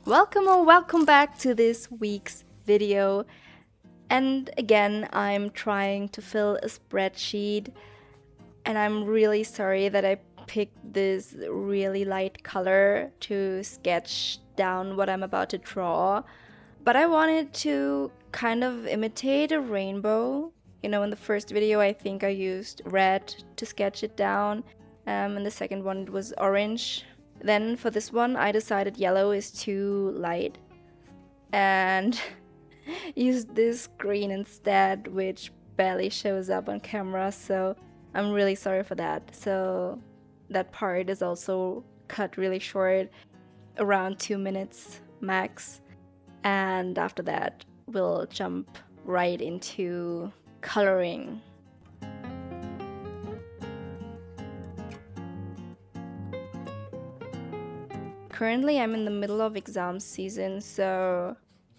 Welcome or welcome back to this week's video. And again, I'm trying to fill a spreadsheet, and I'm really sorry that I picked this really light color to sketch down what I'm about to draw. But I wanted to kind of imitate a rainbow. In the first video, I think I used red to sketch it down, and the second one it was orange. Then for this one, I decided yellow is too light and used this green instead, which barely shows up on camera, so I'm really sorry for that. So that part is also cut really short, around 2 minutes max. And after that, we'll jump right into coloring. Currently, I'm in the middle of exam season, so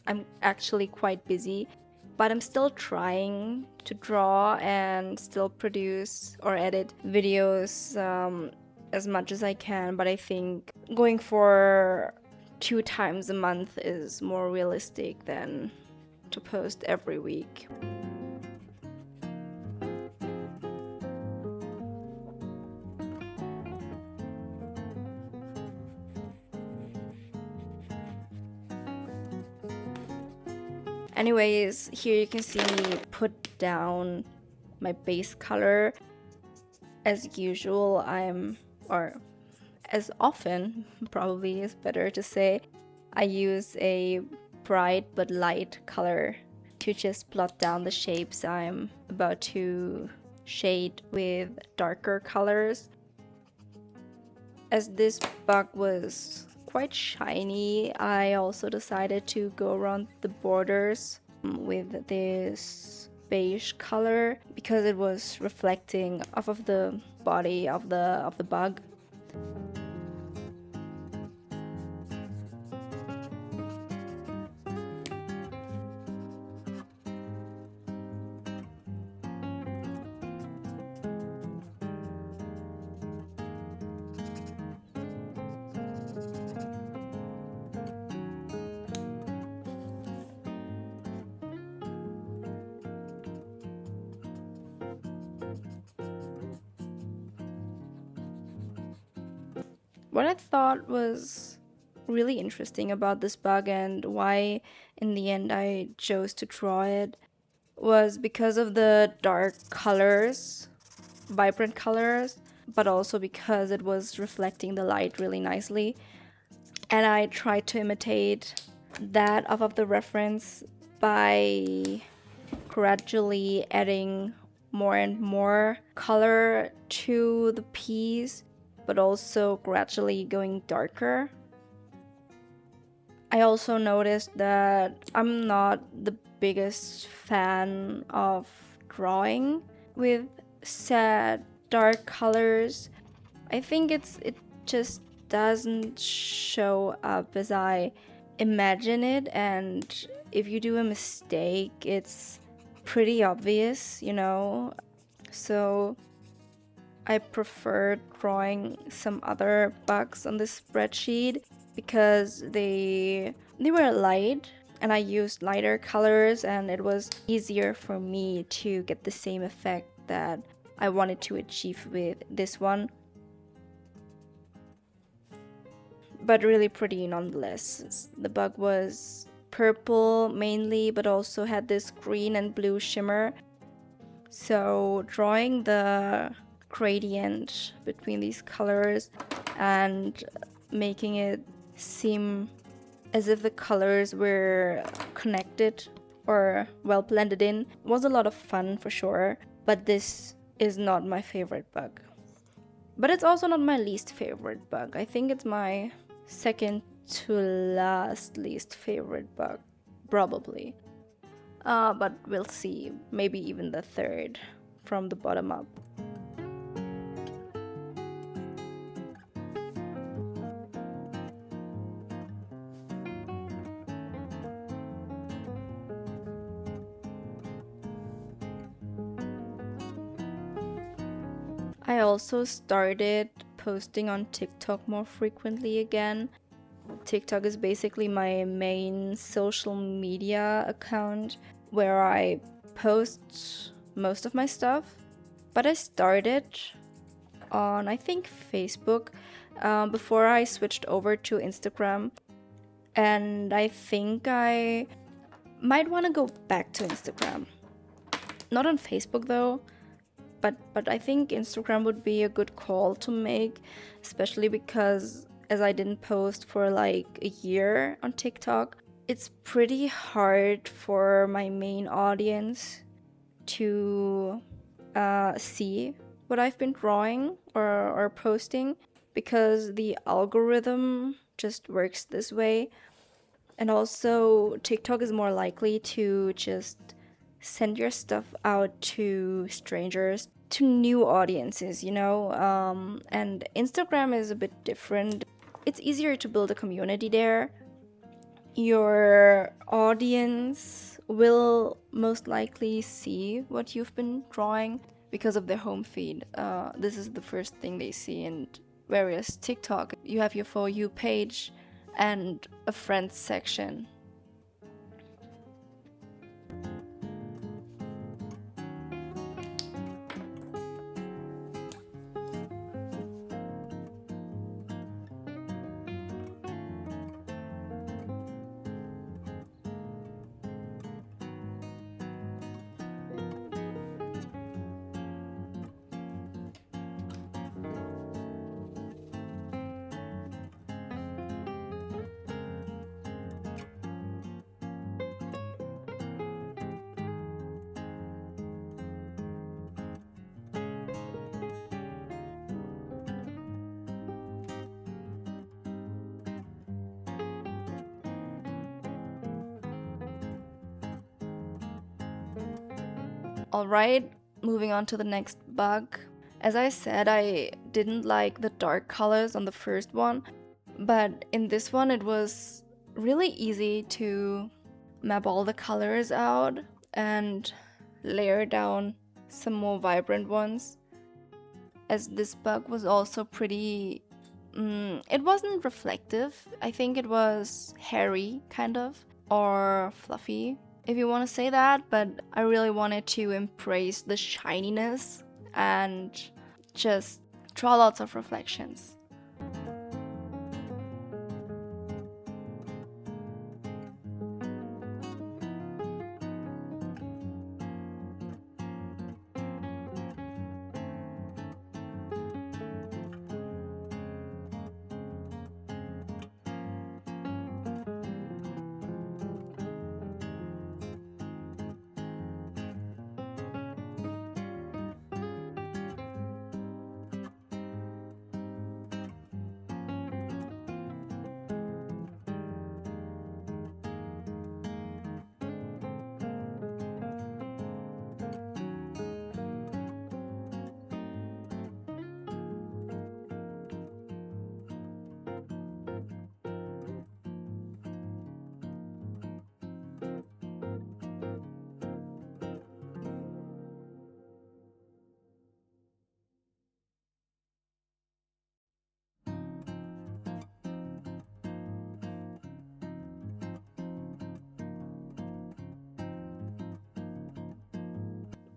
I'm actually quite busy, but I'm still trying to draw and still produce or edit videos as much as I can, but I think going for 2 times a month is more realistic than to post every week. Anyways, here you can see me put down my base color. As usual, or as often, probably is better to say, I use a bright but light color to just blot down the shapes I'm about to shade with darker colors. As this bug was quite shiny, I also decided to go around the borders with this beige color because it was reflecting off of the body of the bug. What I thought was really interesting about this bug and why in the end I chose to draw it was because of the dark colors, vibrant colors, but also because it was reflecting the light really nicely. And I tried to imitate that off of the reference by gradually adding more and more color to the piece, but also gradually going darker. I also noticed that I'm not the biggest fan of drawing with sad dark colors. I think it just doesn't show up as I imagine it, and if you do a mistake, it's pretty obvious, So I prefer drawing some other bugs on this spreadsheet because they were light and I used lighter colors, and it was easier for me to get the same effect that I wanted to achieve with this one. But really pretty nonetheless. The bug was purple mainly, but also had this green and blue shimmer. So drawing the gradient between these colors and making it seem as if the colors were connected or well blended in was a lot of fun for sure, but this is not my favorite bug. But it's also not my least favorite bug. I think it's my second to last least favorite bug, probably. But we'll see, maybe even the third from the bottom up. I also started posting on TikTok more frequently again, TikTok is basically my main social media account where I post most of my stuff. But I started on, I think, Facebook before I switched over to Instagram. And I think I might want to go back to Instagram. Not on Facebook though, but I think Instagram would be a good call to make, especially because as I didn't post for like a year on TikTok, it's pretty hard for my main audience to see what I've been drawing or posting, because the algorithm just works this way. And also, TikTok is more likely to just send your stuff out to strangers, to new audiences, you know? And Instagram is a bit different. It's easier to build a community there. Your audience will most likely see what you've been drawing because of their home feed. This is the first thing they see. And whereas TikTok, you have your For You page and a friends section. Alright, moving on to the next bug. As I said, I didn't like the dark colors on the first one, but in this one it was really easy to map all the colors out and layer down some more vibrant ones. As this bug was also pretty... it wasn't reflective. I think it was hairy, kind of, or fluffy, if you want to say that, but I really wanted to embrace the shininess and just draw lots of reflections.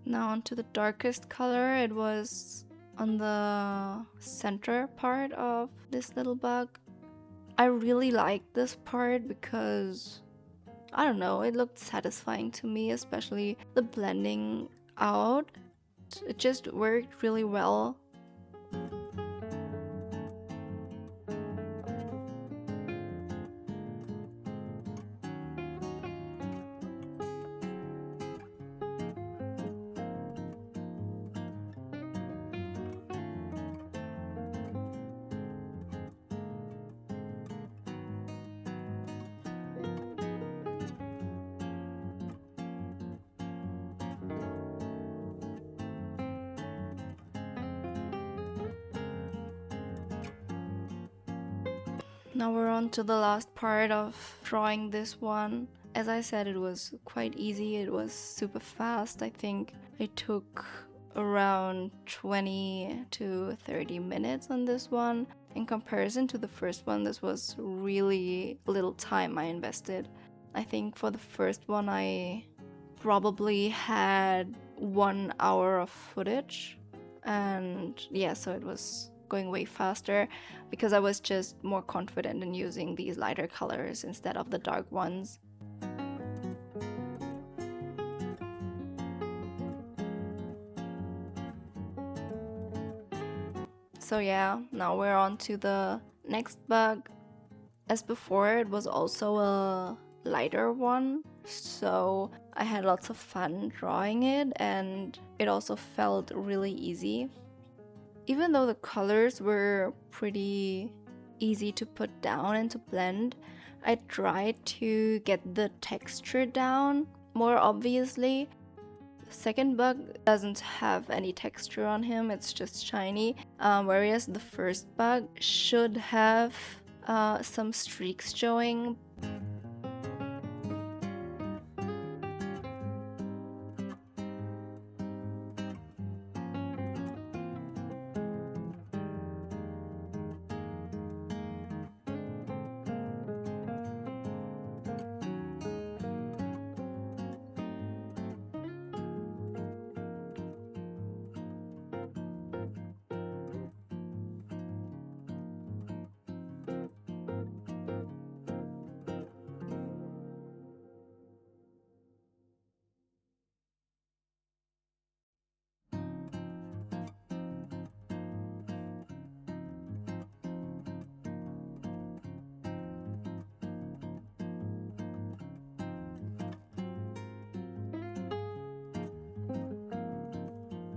Now onto the darkest color. It was on the center part of this little bug. I really liked this part because, I don't know, it looked satisfying to me, especially the blending out. It just worked really well. Now we're on to the last part of drawing this one. As I said, it was quite easy, it was super fast. I think I took around 20 to 30 minutes on this one. In comparison to the first one, this was really little time I invested. I think for the first one I probably had 1 hour of footage, and yeah, so it was going way faster because I was just more confident in using these lighter colors instead of the dark ones. So yeah, now we're on to the next bug. As before, it was also a lighter one, so I had lots of fun drawing it, and it also felt really easy. Even though the colors were pretty easy to put down and to blend, I tried to get the texture down more obviously. The second bug doesn't have any texture on him, it's just shiny, whereas the first bug should have some streaks showing.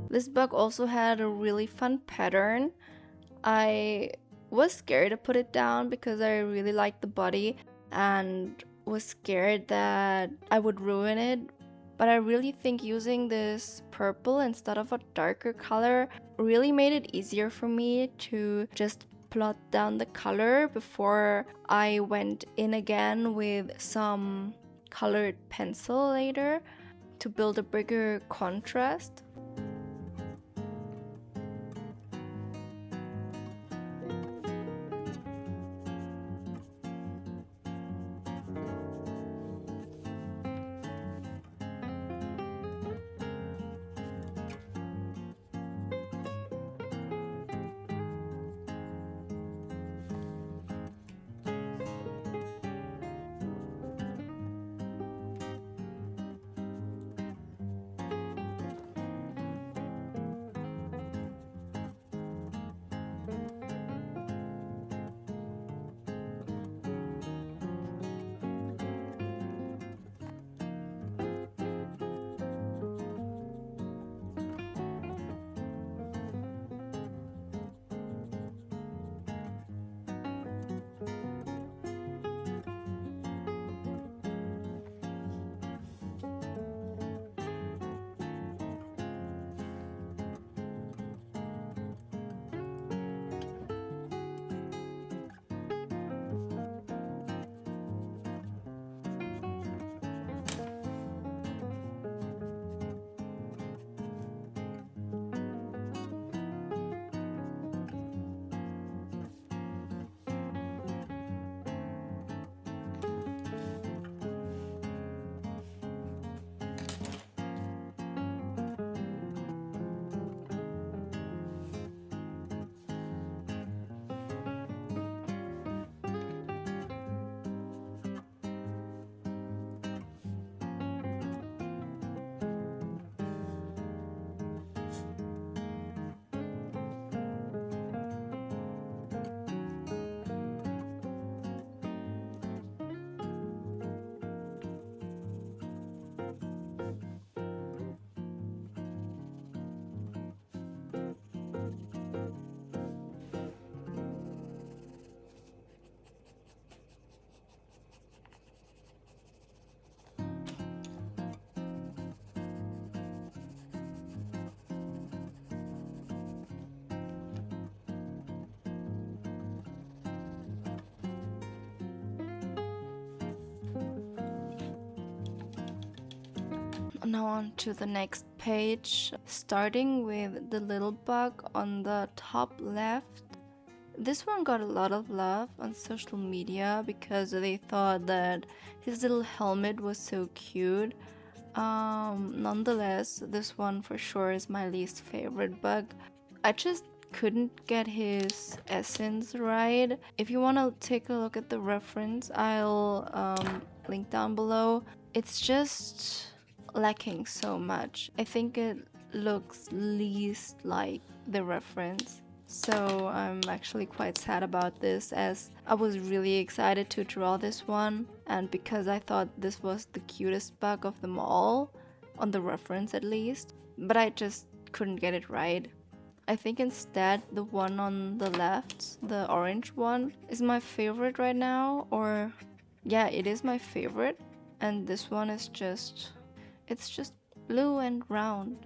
This bug also had a really fun pattern. I was scared to put it down because I really liked the body and was scared that I would ruin it. But I really think using this purple instead of a darker color really made it easier for me to just plot down the color before I went in again with some colored pencil later to build a bigger contrast. Now on to the next page, starting with the little bug on the top left. This one got a lot of love on social media because they thought that his little helmet was so cute. Nonetheless, this one for sure is my least favorite bug. I just couldn't get his essence right. If you want to take a look at the reference, I'll link down below. It's just lacking so much. I think it looks least like the reference. So I'm actually quite sad about this, as I was really excited to draw this one, and because I thought this was the cutest bug of them all, on the reference at least, but I just couldn't get it right. I think instead the one on the left, the orange one, is my favorite right now, or yeah, it is my favorite, and this one is it's just blue and round.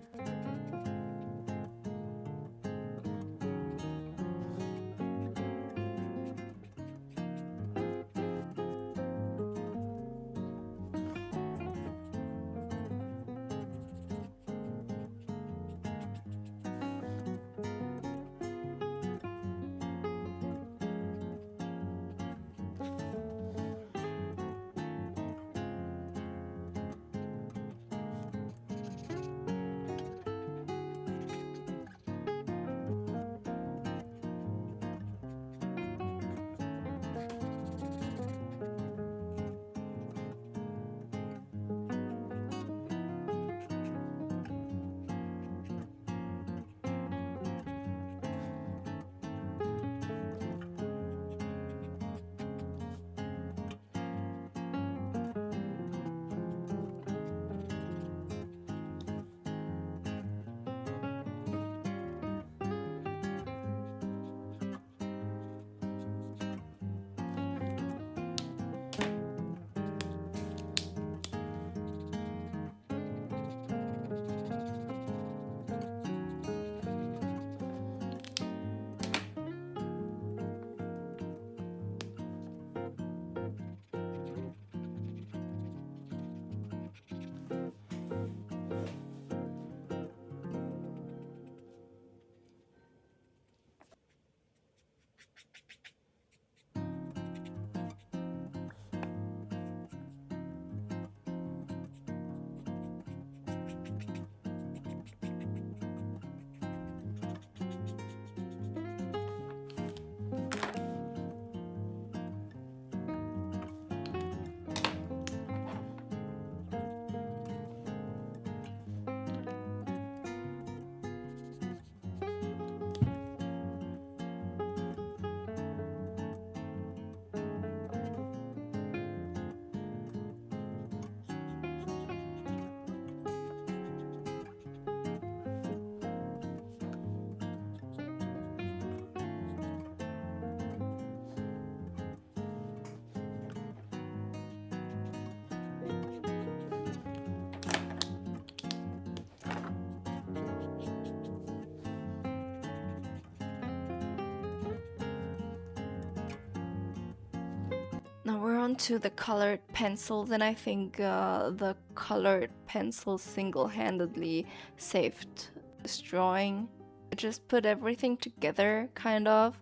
Now we're on to the colored pencils, and I think the colored pencil single-handedly saved this drawing. It just put everything together, kind of.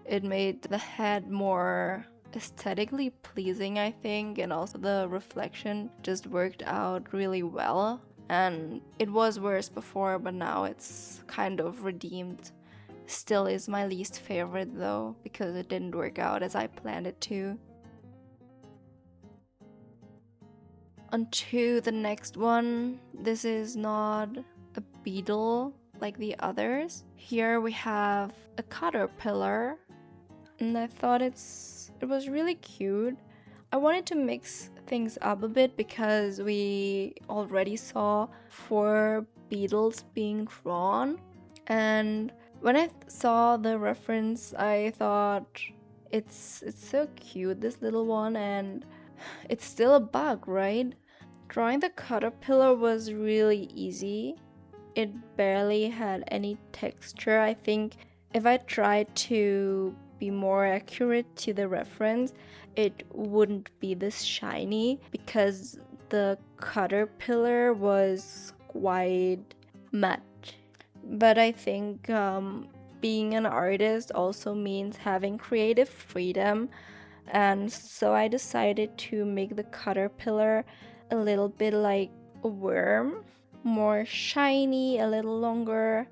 It made the head more aesthetically pleasing, I think, and also the reflection just worked out really well. And it was worse before, but now it's kind of redeemed. Still is my least favorite though, because it didn't work out as I planned it to. On to the next one. This is not a beetle like the others. Here we have a caterpillar, and I thought it was really cute. I wanted to mix things up a bit because we already saw 4 beetles being drawn, and when I saw the reference I thought it's so cute, this little one, and it's still a bug, right? Drawing the caterpillar was really easy. It barely had any texture. I think if I tried to be more accurate to the reference, it wouldn't be this shiny because the caterpillar was quite much. But I think being an artist also means having creative freedom, and so I decided to make the caterpillar a little bit like a worm, more shiny, a little longer,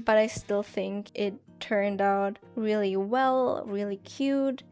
but I still think it turned out really well, really cute.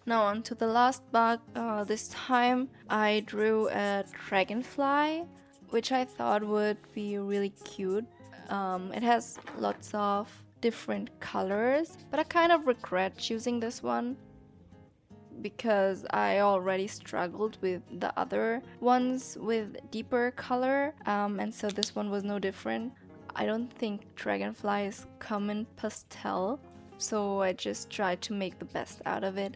Now on to the last bug. This time I drew a dragonfly, which I thought would be really cute. It has lots of different colors, but I kind of regret choosing this one because I already struggled with the other ones with deeper color, and so this one was no different. I don't think dragonflies come in pastel, so I just tried to make the best out of it.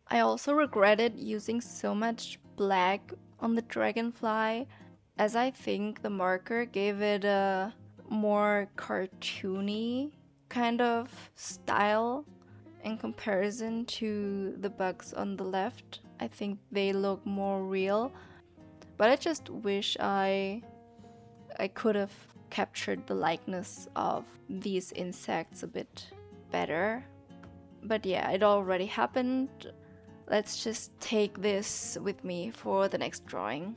I also regretted using so much black on the dragonfly, as I think the marker gave it a more cartoony kind of style in comparison to the bugs on the left. I think they look more real, but I just wish I could have captured the likeness of these insects a bit better. But yeah, it already happened. Let's just take this with me for the next drawing.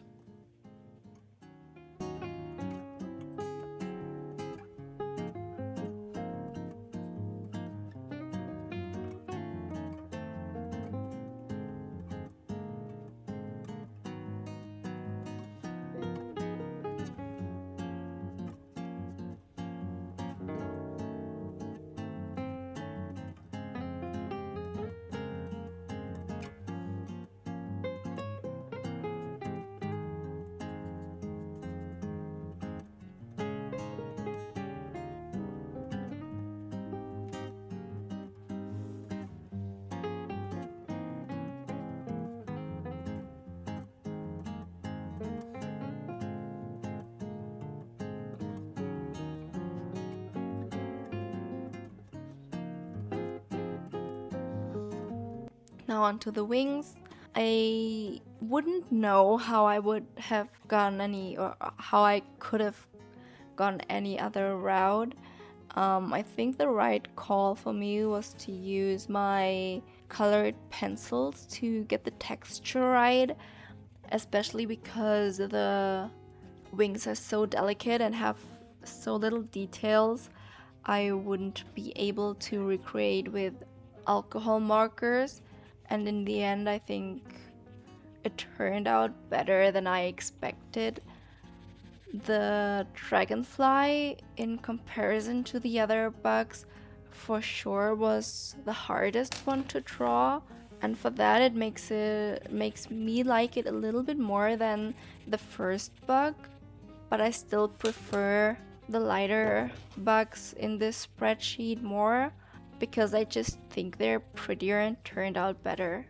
Now onto the wings. I wouldn't know how I would have gone any, or how I could have gone any other route. I think the right call for me was to use my colored pencils to get the texture right, especially because the wings are so delicate and have so little details. I wouldn't be able to recreate with alcohol markers, and in the end I think it turned out better than I expected. The dragonfly, in comparison to the other bugs, for sure was the hardest one to draw, and for that it makes me like it a little bit more than the first bug, but I still prefer the lighter bugs in this spreadsheet more because I just think they're prettier and turned out better.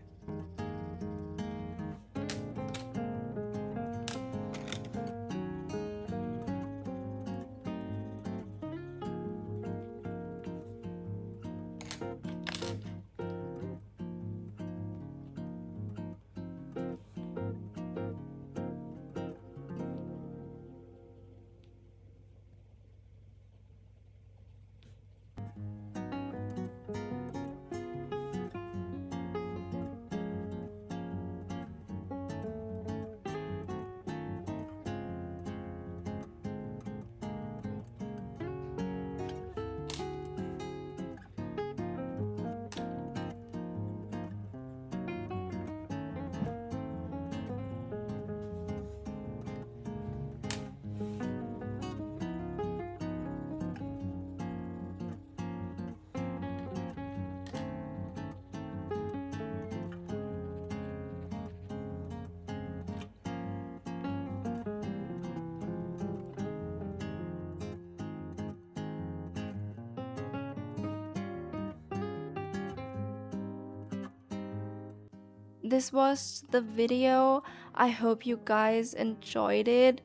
This was the video. I hope you guys enjoyed it.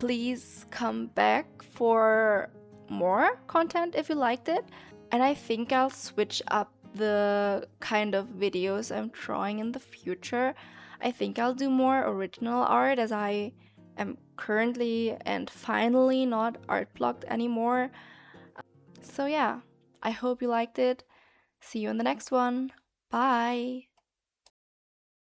Please come back for more content if you liked it. And I think I'll switch up the kind of videos I'm drawing in the future. I think I'll do more original art, as I am currently and finally not art blocked anymore. So yeah, I hope you liked it. See you in the next one. Bye!